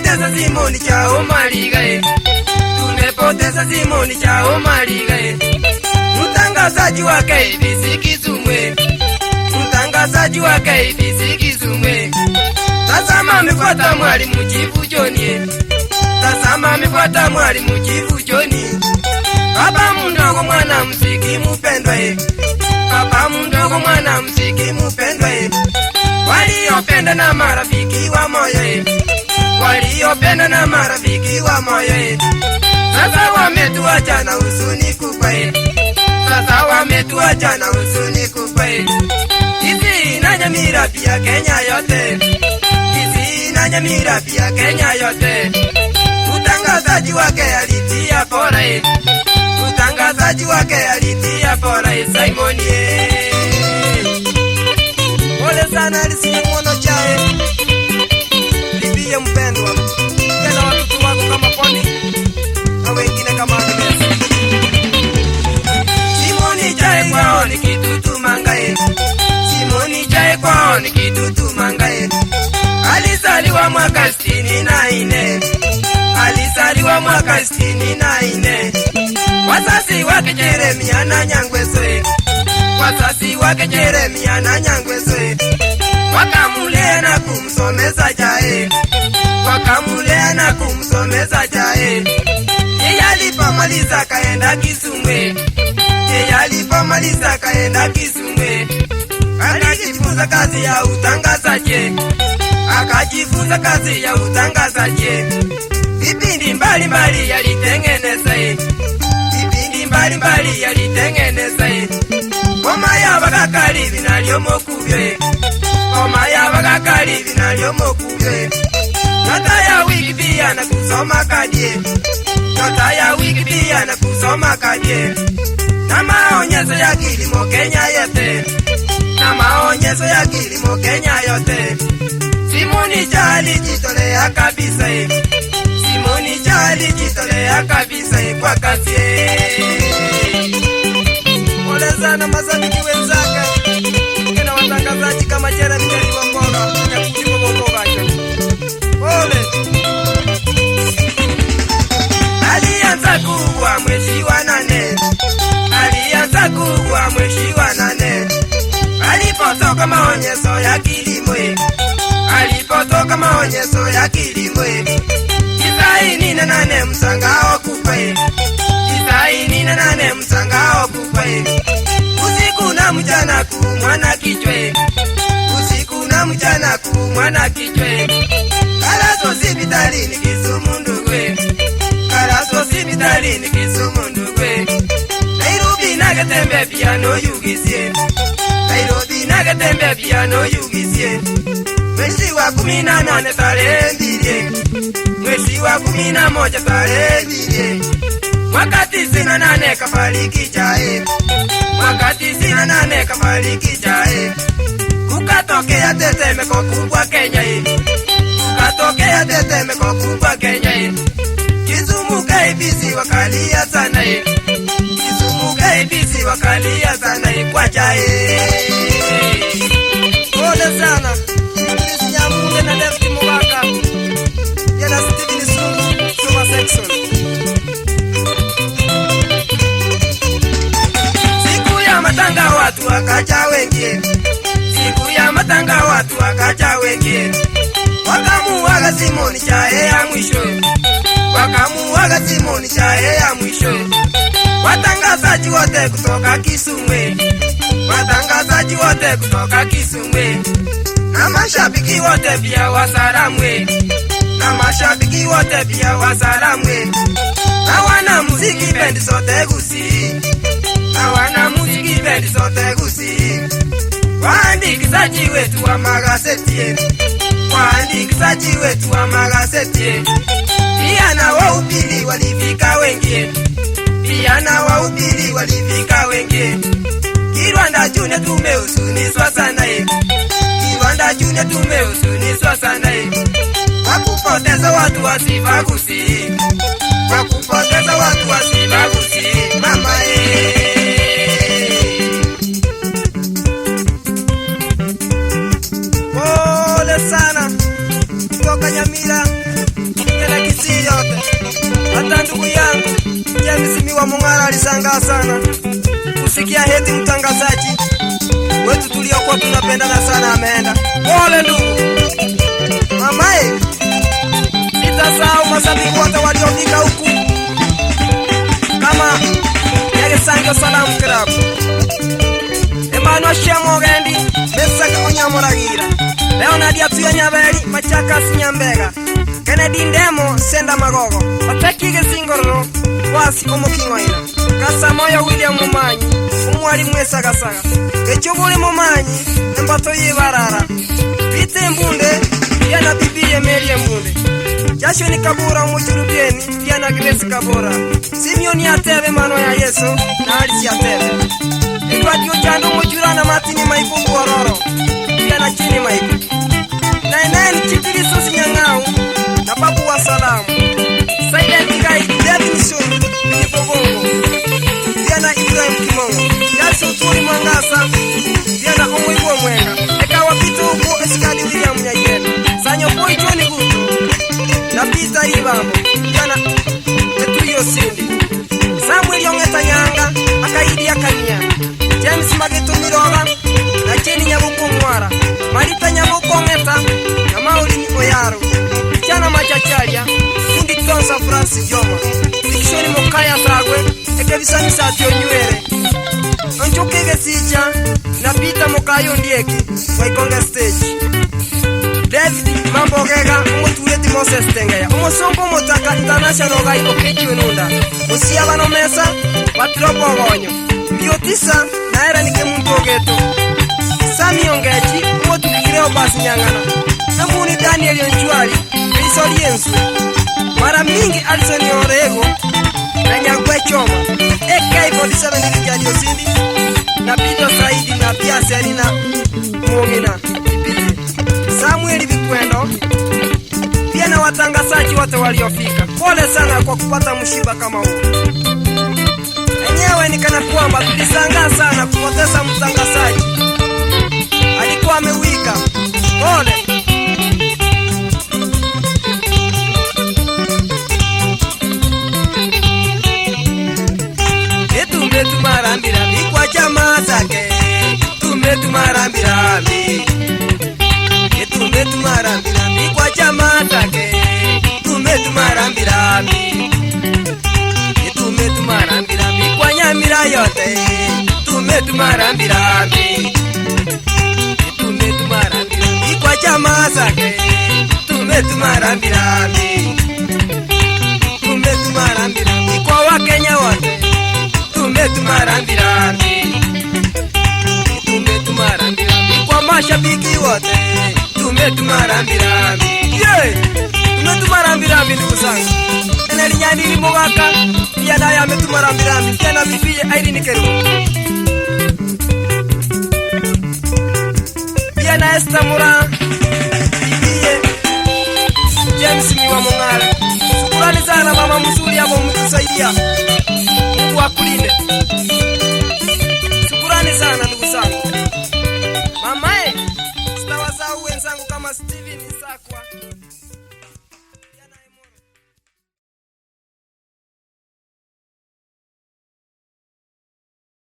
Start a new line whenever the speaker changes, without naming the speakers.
tumepoteza Simoni chao Mariga, tumepoteza Simoni chao Mariga. Mtangazaji wa KBC Kisumu, mtangazaji wa KBC Kisumu. Tazama amefuata mwalimu Chifu John, tazama amefuata mwalimu Chifu John. Baba mdogo mwana muziki mpendwa, baba mdogo mwana muziki mpendwa. Waliopenda na marafiki wa moyo, waliopenda na marafiki wa moyo. Sasa wametuacha na huzuni kubwa, sasa wametuacha na huzuni kubwa. Kisii na Nyamira pia Kenya yote, Kisii na Nyamira pia Kenya yote. Utangazaji wake alitia pole, utangazaji wake alitia pole Simon. Pole sana alisimuono chae. Libie mpendwa, penda watoto wako kama poni na wengine kama Agnes. Simoni chae kwao ni kitutu mangae, Simoni chae kwao ni kitutu mangae. Alizaliwa mwaka 64, alizaliwa mwaka 64. Wazazi wake Jeremia na Nyangweswe, wazazi wake Jeremia na Nyangweswe. Wakamulea na kumsomeza jae, wakamulea na kumsomeza jae. Yeye alipomaliza kaenda Kisumu, yeye alipomaliza kaenda Kisumu. Akajifunza kazi ya utangazaji, akajifunza kazi ya utangazaji. Vipindi mbalimbali yalitengeneza, vipindi mbalimbali yalitengeneza. Ngoma ya Bagakali binalyo mokubye, ngoma ya Bagakali binalyo mokubye. Nyota ya wiki pia na kusoma kadie, nyota ya wiki pia na kusoma kadie. Na maonyesho ya kilimo Kenya yote, na maonyesho ya kilimo Kenya yote. Simoni Jali jitolea kabisa, Simoni Jali jitolea kabisa kwa kazi. Pole sana mashabiki wenzake, kina watangazaji kama Jeremia wa Mbona ya kujibu bongo bacha. Pole. Alianza kuwa mwezi wa 8, alianza kuwa mwezi wa 8. Alipotoka maonyesho ya kilimo, alipotoka maonyesho ya kilimo. 98 msangao kupe, 98 msangao kupe. Usiku na mchana kumwana kichwe, usiku na mchana kumwana kichwe. Kalazo hospitalini Kisumu ndugwe, kalazo hospitalini Kisumu ndugwe. Nairobi na Gatembe pia no yugisie, Nairobi na Gatembe pia no yugisie. Mwezi wa 18 tarehe 2, mwezi wa 11 tarehe 2. Mwaka 98 kafariki jae, mwaka 98 kafariki jae. Kukatokea tetemeko kubwa Kenya, kukatokea tetemeko kubwa Kenya. Kisumu KBC wakalia sana, Kisumu KBC wakalia sana kwa jae. Pole sana Nyamunge na Lefty Mwaka, yana Steven Sungu Suma Section. Siku ya matanga watu wakaja wengi, siku ya matanga watu wakaja wengi. Wakamuaga Simoni chae ya mwisho, wakamuaga Simoni chae ya mwisho. Watangazaji wote kutoka Kisumu, watangazaji wote kutoka Kisumu. Na mashabiki wote pia wasalamwe, na mashabiki wote pia wasalamwe. Na wana muziki bendi sote Gusii, na wana muziki bendi sote Gusii. Waandikizaji wetu wa magazeti, waandikizaji wetu wa magazeti. Pia na wahubiri walifika wengi, pia na wahubiri walifika wengi. Kirwanda June tumehuzunishwa sana, Kirwanda June tumehuzunishwa sana. Wakupoteza watu wa Sifa Gusii, wakupoteza watu wa Sifa Gusii mama Pole sana kutoka Nyamira wa Mung'ara alishangaa sana kusikia heti mtangazaji wetu tuliokuwa tunapendana sana ameenda. Pole ndugu. Mamae, sitasahau mashabiki wote waliofika huku kama Nyagisango Salam Club, Emmanuel Shemogendi, Mesaka Onyamoragira, Leonard Atuya Nyaberi, Machakasi Nyambega, Kennedy Ndemo, Senda Magogo, Patekige Singororo, Wasi Omokingoina, Kasamoya William Mumanyi, Umwari Mwesagasanga, Echubuli Mumanyi, Embato Yibarara, Pite Mbunde, Diana Bibiye Merie Mbunde, Jashoni Kabura Umujurubieni, Diana Grace Kabura, Simeoni Atebe Mano ya Yesu, na Alisi Atebe, Edward Yojando Umujurana Matini Maiku Kuororo, Diana Chini Maiku, Nainani Chipiliso Sinyangau, na Babu wa Salamu, Silent Guy, Davidson, Nipogongo, Diana Ibrahim Kimongo, Yasu Turi Mangasa, Diana Omwigo Mwenga, Eka Wapito Uko Eskali William Nyageni, Sanyo Boy Johnny Guto, na Peter Ibambo, Diana Etuyo Sindi, Samuel Yongeta Nyanga, Akaidi Akanya, James Mageto Miroga, na Cheni Nyabuko Mwara, Marita Nyabuko Ngeta, na Mauli Oyaro, Chana Machacharia, Fundi Tonsa Francis Joma, Dikshoni Mokaya Sagwe, Ekebisani Satyo Nywere, Onchokege Sija, na Peter Mokayo Ndieki, Waikonga Stage, David Mambogega, Umutureti Moses Tengeya, Umusombo Motaka International Gai Okechi Wenunda, Musiaba no Mesa, Patropo Gonyo, Biotisa, Naera Nike Muntogeto, Sami Ongechi, Umutukireo Basi Nyangana, Namuni Daniel Yonchuari, Risoli Yensu, mara mingi Alison Yorego, na Nyagwe Choma, AK47 Vijali Osindi, na Pito Saidi na Pia Selina Mwongina, Samuel Bikwendo, pia na watangazaji wote waliofika. Pole sana kwa kupata mshiba kama huu. Enyewe nikana kwamba tulisangaa sana kupoteza mtangazaji. Alikuwa amewika. Pole. Tumetumarambirambi kwa chama zake. Tumetumarambirambi. Tumetumarambirambi kwa chama zake. Tumetumarambirambi. Tumetumarambirambi kwa Nyamira yote. Tumetumarambirambi. Tumetumarambirambi kwa chama zake. Tumetumarambirambi. Tumetumarambirambi kwa Wakenya wote. Tumetumarambirambi. Tumetumarambirambi kwa mashabiki wote. Tumetumarambirambi. Yeah! Tumetumarambirambi ndugu zangu. Eneli Nyandiri Mogaka, pia naye ametumarambirambi. Pia na bibiye Irene Keru. Pia na Esther Mura, bibiye James Miwa Mung'ara. Shukrani sana mama mzuri hapo mtusaidia. Mungu akulinde. Shukrani sana ndugu zangu. Mamae, sitawasahau wenzangu kama Steven Isako.